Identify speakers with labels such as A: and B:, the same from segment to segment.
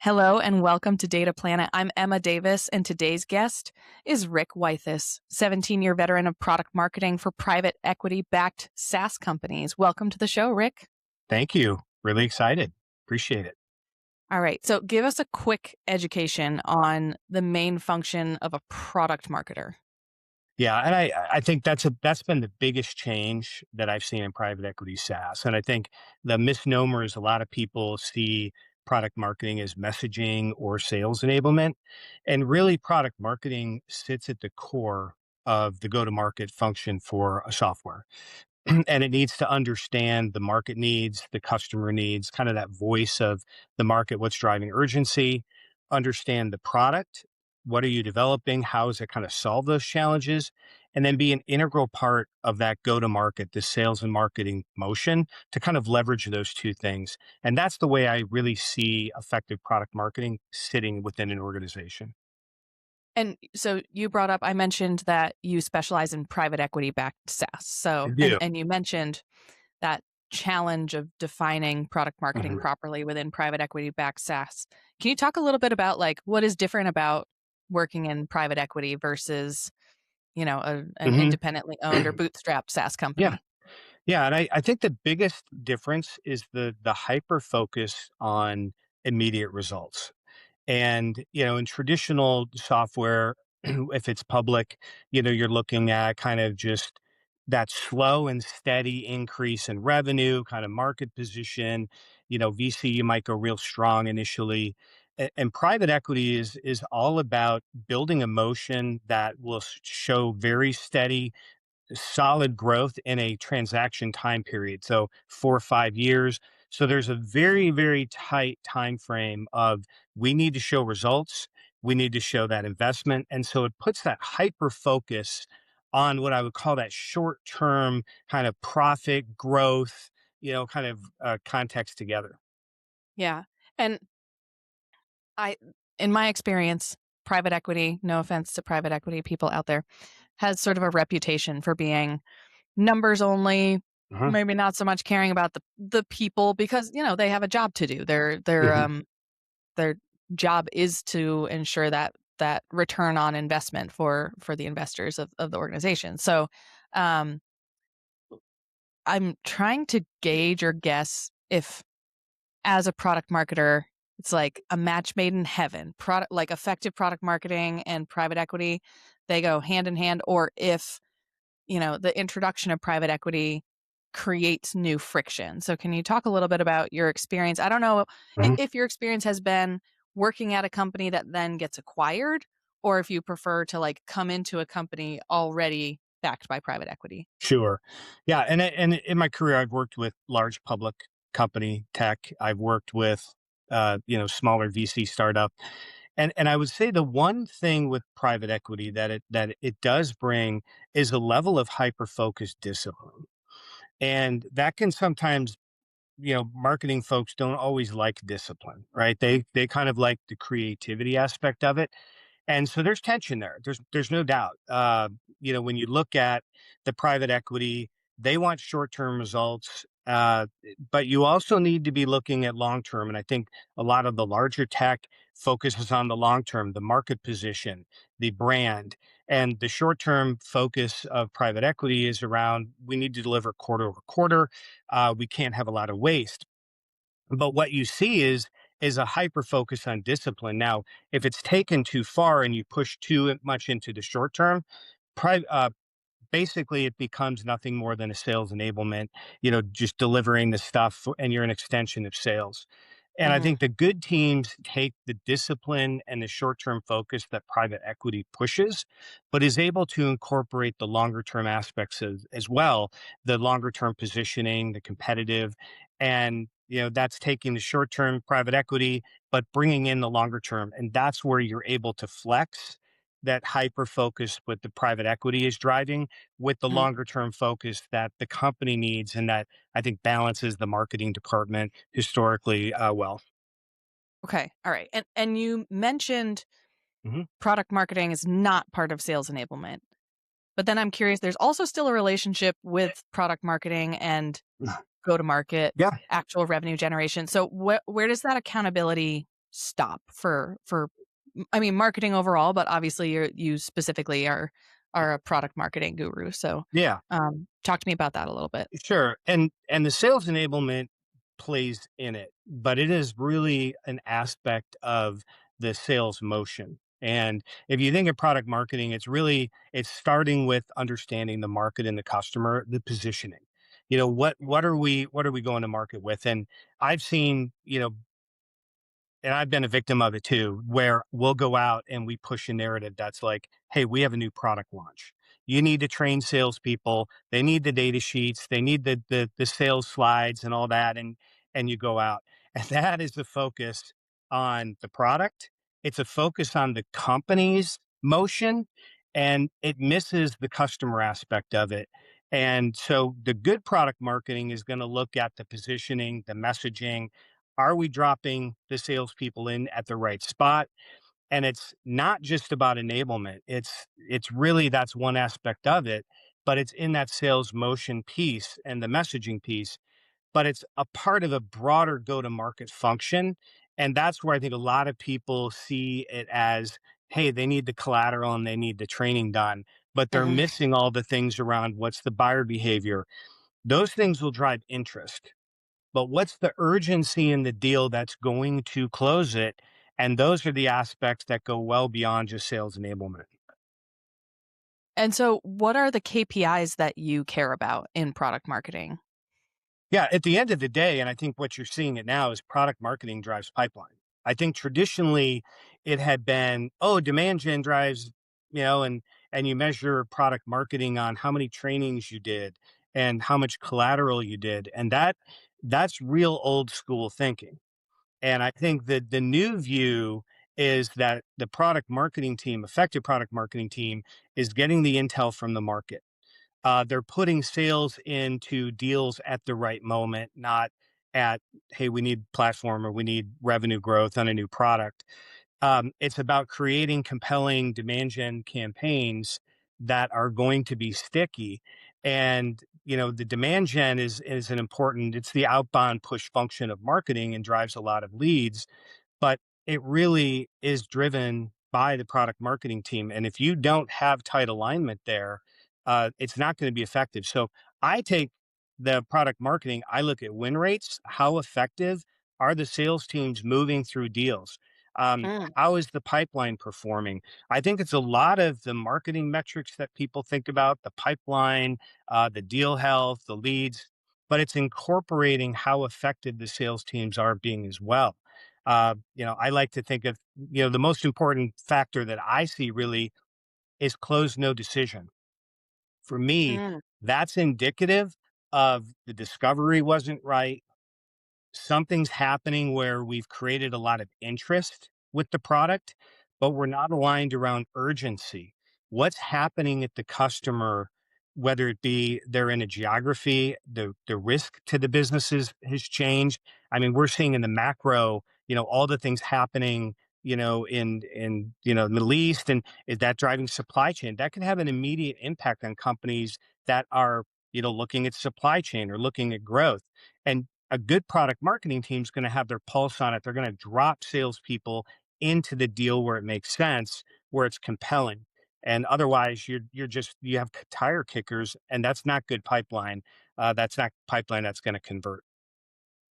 A: Hello and welcome to Data Planet. I'm Emma Davis, and today's guest is Rick Weithas, 17-year veteran of product marketing for private equity-backed SaaS companies. Welcome to the show, Rick.
B: Thank you. Really excited. Appreciate it.
A: All right, so give us a quick education on the main function of a product marketer.
B: Yeah, and I think that's been the biggest change that I've seen in private equity SaaS. And I think the misnomer is a lot of people see product marketing as messaging or sales enablement. And really product marketing sits at the core of the go-to-market function for a software. And it needs to understand the market needs, the customer needs, kind of that voice of the market, what's driving urgency, understand the product, what are you developing, how does it kind of solve those challenges, and then be an integral part of that go to market, the sales and marketing motion to kind of leverage those two things. And that's the way I really see effective product marketing sitting within an organization.
A: And so you brought up, I mentioned that you specialize in private equity-backed SaaS.
B: I
A: So,
B: do.
A: and you mentioned that challenge of defining product marketing
B: Mhm.
A: properly within private equity backed SaaS. Can you talk a little bit about like what is different about working in private equity versus, an
B: Mhm.
A: independently owned or bootstrapped SaaS
B: Yeah.
A: company?
B: Yeah, and I think the biggest difference is the hyper focus on immediate results. And, in traditional software, if it's public, you're looking at kind of just that slow and steady increase in revenue, kind of market position. VC, you might go real strong initially. And private equity is all about building a motion that will show very steady solid growth in a transaction time period, so 4 or 5 years. So there's a very, very tight time frame of we need to show results, we need to show that investment, and so it puts that hyper focus on what I would call that short term kind of profit growth, kind of context together.
A: Yeah. And I in my experience, private equity, no offense to private equity people out there, has sort of a reputation for being numbers only,
B: Mhm.
A: maybe not so much caring about the people because, they have a job to do.
B: Mhm.
A: Their job is to ensure that return on investment for the investors of the organization. So, um, I'm trying to gauge or guess if, as a product marketer, it's like a match made in heaven. Product like effective product marketing and private equity, they go hand in hand, or if the introduction of private equity creates new friction. So can you talk a little bit about your experience? I don't know
B: Mhm.
A: if your experience has been working at a company that then gets acquired or if you prefer to like come into a company already backed by private equity.
B: Sure. Yeah, and in my career, I've worked with large public company tech. I've worked with, smaller VC startup, and I would say the one thing with private equity that it does bring is a level of hyper focused discipline, and that can sometimes, marketing folks don't always like discipline, right? They kind of like the creativity aspect of it, and so there's tension there. There's no doubt. When you look at the private equity, they want short term results, but you also need to be looking at long term. And I think a lot of the larger tech focuses on the long term, the market position, the brand, and the short term focus of private equity is around we need to deliver quarter over quarter. We can't have a lot of waste. But what you see is a hyper focus on discipline. Now, if it's taken too far and you push too much into the short term, pri- uh, basically it becomes nothing more than a sales enablement. Just delivering the stuff, and you're an extension of sales. And I
A: Mhm.
B: think the good teams take the discipline and the short term focus that private equity pushes, but is able to incorporate the longer term aspects as well, the longer term positioning, the competitive. And, that's taking the short term private equity, but bringing in the longer term. And that's where you're able to flex that hyper focus with the private equity is driving with the
A: Mhm.
B: longer term focus that the company needs, and that I think balances the marketing department historically well.
A: Okay. All right. And you mentioned
B: Mhm.
A: product marketing is not part of sales enablement. But then I'm curious, there's also still a relationship with product marketing and go to market,
B: Yeah.
A: actual revenue generation. So where does that accountability stop for I mean, marketing overall, but obviously you specifically are a product marketing guru. So,
B: Yeah.
A: talk to me about that a little bit.
B: Sure, and the sales enablement plays in it, but it is really an aspect of the sales motion. And if you think of product marketing, it's starting with understanding the market and the customer, the positioning. What are we going to market with? And I've seen, and I've been a victim of it too, where we'll go out and we push a narrative that's like, hey, we have a new product launch. You need to train salespeople. They need the data sheets. They need the sales slides and all that. And you go out. And that is the focus on the product. It's a focus on the company's motion, and it misses the customer aspect of it. And so the good product marketing is going to look at the positioning, the messaging, are we dropping the salespeople in at the right spot? And it's not just about enablement. It's really that's one aspect of it, but it's in that sales motion piece and the messaging piece, but it's a part of a broader go-to-market function. And that's where I think a lot of people see it as, hey, they need the collateral and they need the training done, but they're
A: Mhm.
B: missing all the things around what's the buyer behavior. Those things will drive interest, but what's the urgency in the deal that's going to close it? And those are the aspects that go well beyond just sales enablement.
A: And so what are the KPIs that you care about in product marketing?
B: Yeah, at the end of the day, and I think what you're seeing it now is product marketing drives pipeline. I think traditionally it had been, oh, demand gen drives, and you measure product marketing on how many trainings you did and how much collateral you did. And that's real old school thinking. And I think that the new view is that the product marketing team, effective product marketing team, is getting the intel from the market. They're putting sales into deals at the right moment, not at, hey, we need platform or we need revenue growth on a new product. It's about creating compelling demand gen campaigns that are going to be sticky. And the demand gen is an important. It's the outbound push function of marketing and drives a lot of leads, but it really is driven by the product marketing team. And if you don't have tight alignment there, it's not going to be effective. So I take the product marketing, I look at win rates. How effective are the sales teams moving through deals?
A: Mm.
B: How is the pipeline performing? I think it's a lot of the marketing metrics that people think about, the pipeline, the deal health, the leads, but it's incorporating how effective the sales teams are being as well. I like to think of, the most important factor that I see really is close no decision. For me,
A: Mm.
B: that's indicative of the discovery wasn't right. Something's happening where we've created a lot of interest with the product, but we're not aligned around urgency. What's happening at the customer, whether it be they're in a geography, the risk to the businesses has changed. I mean, we're seeing in the macro, all the things happening, in the Middle East, and is that driving supply chain? That can have an immediate impact on companies that are, looking at supply chain or looking at growth. And a good product marketing team is going to have their pulse on it. They're going to drop salespeople into the deal where it makes sense, where it's compelling. And otherwise, you have tire kickers, and that's not good pipeline. That's not pipeline that's going to convert.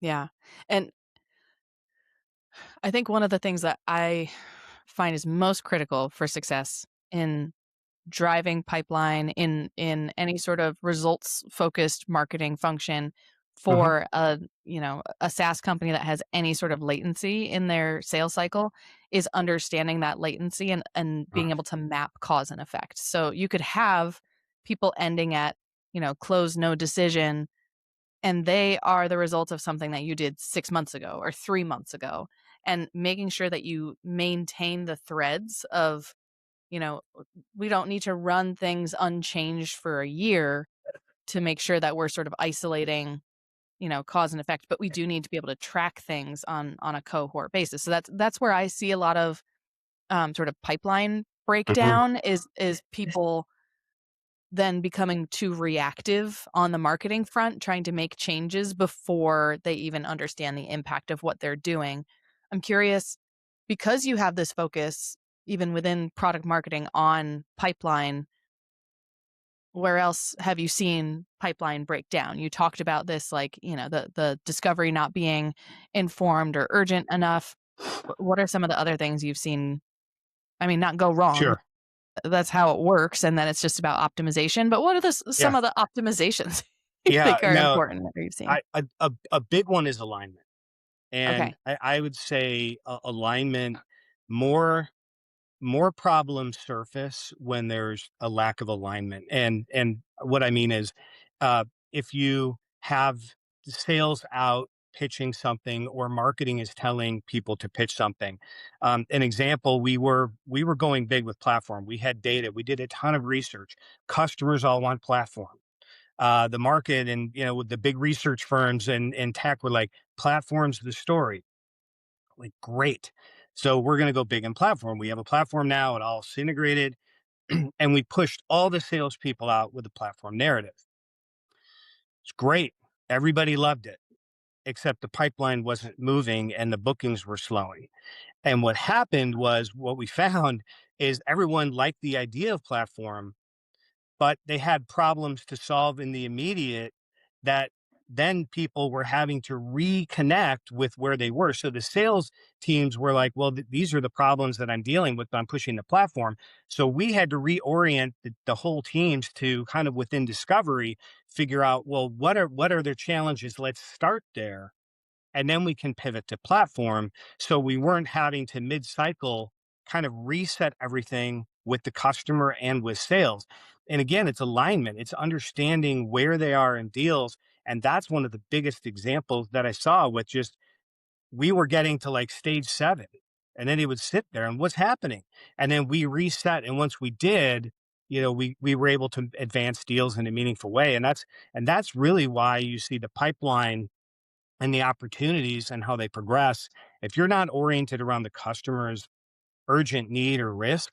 A: Yeah. And I think one of the things that I find is most critical for success in driving pipeline in any sort of results focused marketing function
B: Hmm.
A: for a SaaS company that has any sort of latency in their sales cycle is understanding that latency and being able to map cause and effect. So you could have people ending at, close no decision, and they are the result of something that you did 6 months ago or 3 months ago, and making sure that you maintain the threads of, you know, we don't need to run things unchanged for a year to make sure that we're sort of isolating, cause and effect, but we do need to be able to track things on a cohort basis. So that's where I see a lot of sort of pipeline
B: Hmm.
A: breakdown is people then becoming too reactive on the marketing front, trying to make changes before they even understand the impact of what they're doing. I'm curious, because you have this focus even within product marketing on pipeline, where else have you seen pipeline break down? You talked about this, like, the discovery not being informed or urgent enough. What are some of the other things you've seen? I mean, not go wrong.
B: Sure.
A: That's how it works, and then it's just about optimization. But what are some
B: Yeah.
A: of the optimizations you
B: Yeah.
A: think are
B: No,
A: important that you've seen?
B: a big one is alignment. And
A: Okay.
B: I would say alignment more more problems surface when there's a lack of alignment. And what I mean is, if you have sales out pitching something or marketing is telling people to pitch something. An example, we were going big with platform. We had data. We did a ton of research. Customers all want platform. The market and with the big research firms and tech were like, platform's the story. Like, great. So we're going to go big in platform. We have a platform now, it all integrated, and we pushed all the salespeople out with the platform narrative. It's great. Everybody loved it, except the pipeline wasn't moving and the bookings were slowing. And what happened was, what we found is everyone liked the idea of platform, but they had problems to solve in the immediate that then people were having to reconnect with where they were. So the sales teams were like, well, these are the problems that I'm dealing with. I'm pushing the platform. So we had to reorient the whole teams to kind of within discovery, figure out, well, what are their challenges? Let's start there and then we can pivot to platform. So we weren't having to mid cycle kind of reset everything with the customer and with sales. And again, it's alignment, it's understanding where they are in deals. And that's one of the biggest examples that I saw with just, we were getting to like stage 7 and then he would sit there and what's happening. And then we reset. And once we did, we were able to advance deals in a meaningful way. And that's really why you see the pipeline and the opportunities and how they progress. If you're not oriented around the customer's urgent need or risk,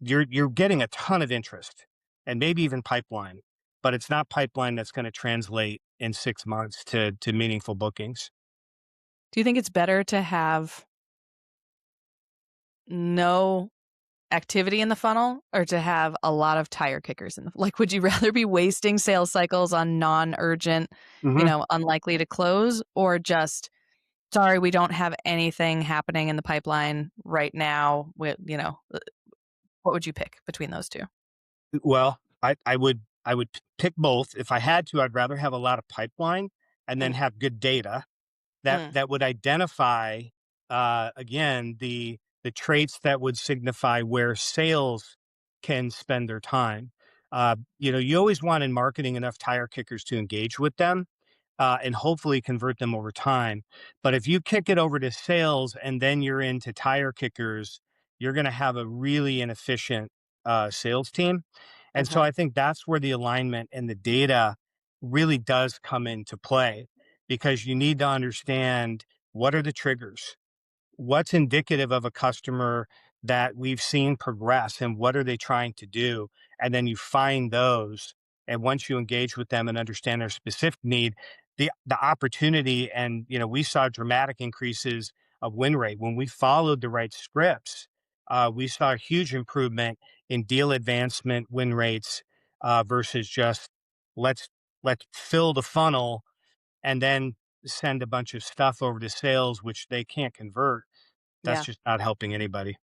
B: you're getting a ton of interest and maybe even pipeline, but it's not pipeline that's going to translate in 6 months to meaningful bookings.
A: Do you think it's better to have no activity in the funnel or to have a lot of tire kickers in the like, would you rather be wasting sales cycles on non-urgent,
B: Hmm.
A: unlikely to close, or just, sorry, we don't have anything happening in the pipeline right now with, what would you pick between those 2?
B: Well, I would pick both. If I had to, I'd rather have a lot of pipeline and then
A: Mm,
B: have good data that
A: mm,
B: that would identify again the traits that would signify where sales can spend their time. You always want in marketing enough tire kickers to engage with them and hopefully convert them over time. But if you kick it over to sales and then you're into tire kickers, you're going to have a really inefficient sales team. And so
A: mhm.
B: I think that's where the alignment and the data really does come into play because you need to understand what are the triggers, what's indicative of a customer that we've seen progress and what are they trying to do, and then you find those, and once you engage with them and understand their specific need, the opportunity, and we saw dramatic increases of win rate when we followed the right scripts. We saw a huge improvement in deal advancement win rates versus just let's let's fill the funnel and then send a bunch of stuff over to sales, which they can't convert. That's
A: Yeah,
B: just not helping anybody.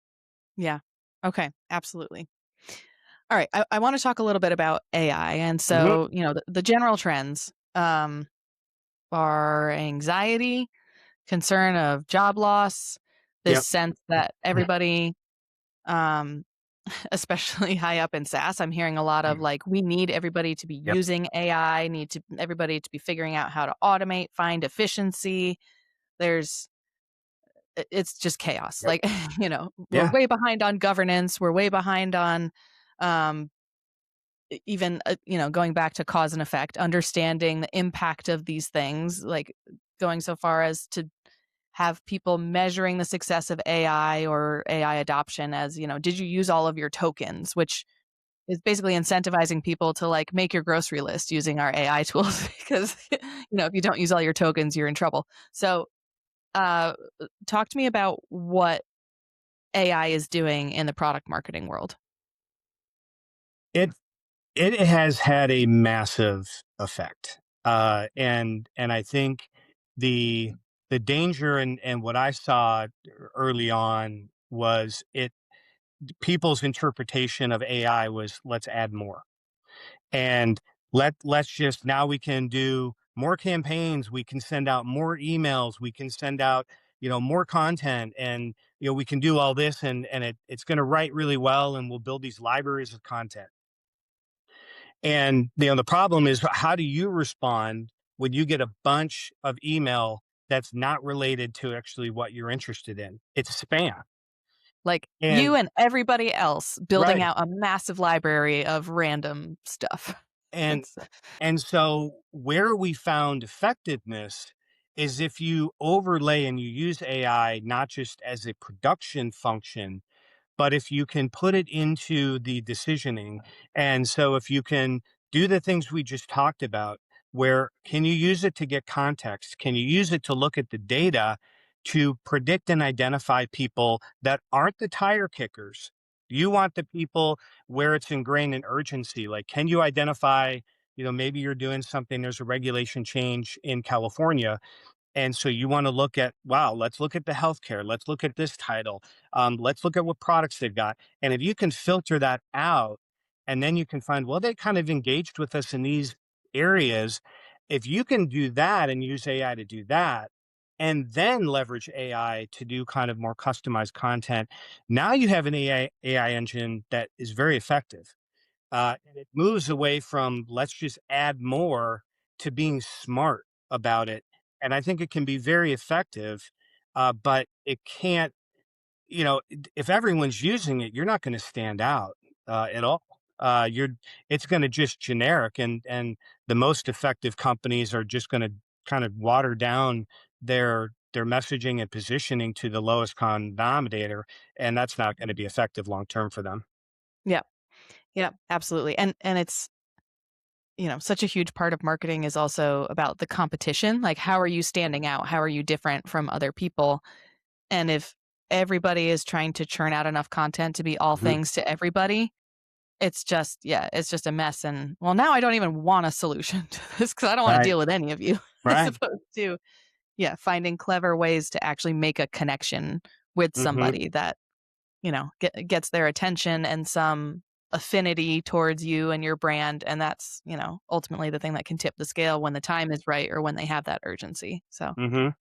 A: yeah. Okay, absolutely. Alright, I wanna talk a little bit about AI, and
B: Mhm.
A: so, the general trends, are anxiety, concern of job loss, this
B: Yep.
A: sense that everybody, um, especially high up in SaaS, I'm hearing a lot of, like, we need everybody to be
B: Yep.
A: using AI, need to everybody to be figuring out how to automate, find efficiency. There's it's just chaos.
B: Yep.
A: Like, we're
B: Yeah.
A: way behind on governance, we're way behind on, um, even, going back to cause and effect, understanding the impact of these things, like, going so far as to have people measuring the success of AI or AI adoption as, did you use all of your tokens, which is basically incentivizing people to, like, make your grocery list using our AI tools because, if you don't use all your tokens, you're in trouble. So, uh, talk to me about what AI is doing in the product marketing world?
B: It it has had a massive effect, and I think the the danger and what I saw early on was it people's interpretation of AI was let's add more. And let's just now we can do more campaigns, we can send out more emails, we can send out, more content, and we can do all this, and it's going to write really well, and we'll build these libraries of content. And the problem is, how do you respond when you get a bunch of email that's not related to actually what you're interested in? It's spam.
A: Like, you
B: And
A: and everybody else building
B: right.
A: out a massive library of random stuff.
B: And
A: It's
B: and so where we found effectiveness is if you overlay and you use AI not just as a production function, but if you can put it into the decisioning. And so if you can do the things we just talked about, where can you use it to get context? Can you use it to look at the data to predict and identify people that aren't the tire kickers? You want the people where it's ingrained in urgency. Like, can you identify, maybe you're doing something, there's a regulation change in California, and so you want to look at, wow, let's look at the healthcare. Let's look at this title. Let's look at what products they've got. And if you can filter that out, and then you can find, well, they kind of engaged with us in these areas. If you can do that and use AI to do that, and then leverage AI to do kind of more customized content, now you have an AI engine that is very effective. And it moves away from let's just add more to being smart about it. And I think it can be very effective, but it can't, if everyone's using it, you're not going to stand out at all. You're, it's going to just generic, and the most effective companies are just going to kind of water down their messaging and positioning to the lowest common denominator, and that's not going to be effective long term for them.
A: yeah, yeah, absolutely. And it's, such a huge part of marketing is also about the competition. Like, how are you standing out? How are you different from other people? And if everybody is trying to churn out enough content to be all
B: Mhm.
A: things to everybody, it's just, yeah, it's just a mess. And well, now I don't even want a solution to this because I don't want to
B: Right.
A: deal with any of you, as
B: Right.
A: opposed to, yeah, finding clever ways to actually make a connection with
B: Mhm.
A: somebody that, gets their attention and some affinity towards you and your brand. And that's, ultimately the thing that can tip the scale when the time is right or when they have that urgency. So,
B: Mhm.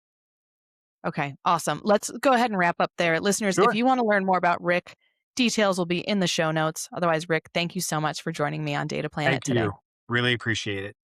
A: okay, awesome. Let's go ahead and wrap up there. Listeners, if
B: Sure.
A: you want to learn more about Rick, details will be in the show notes. Otherwise, Rick, thank you so much for joining me on Data Planet
B: Thank
A: today.
B: you. Really appreciate it.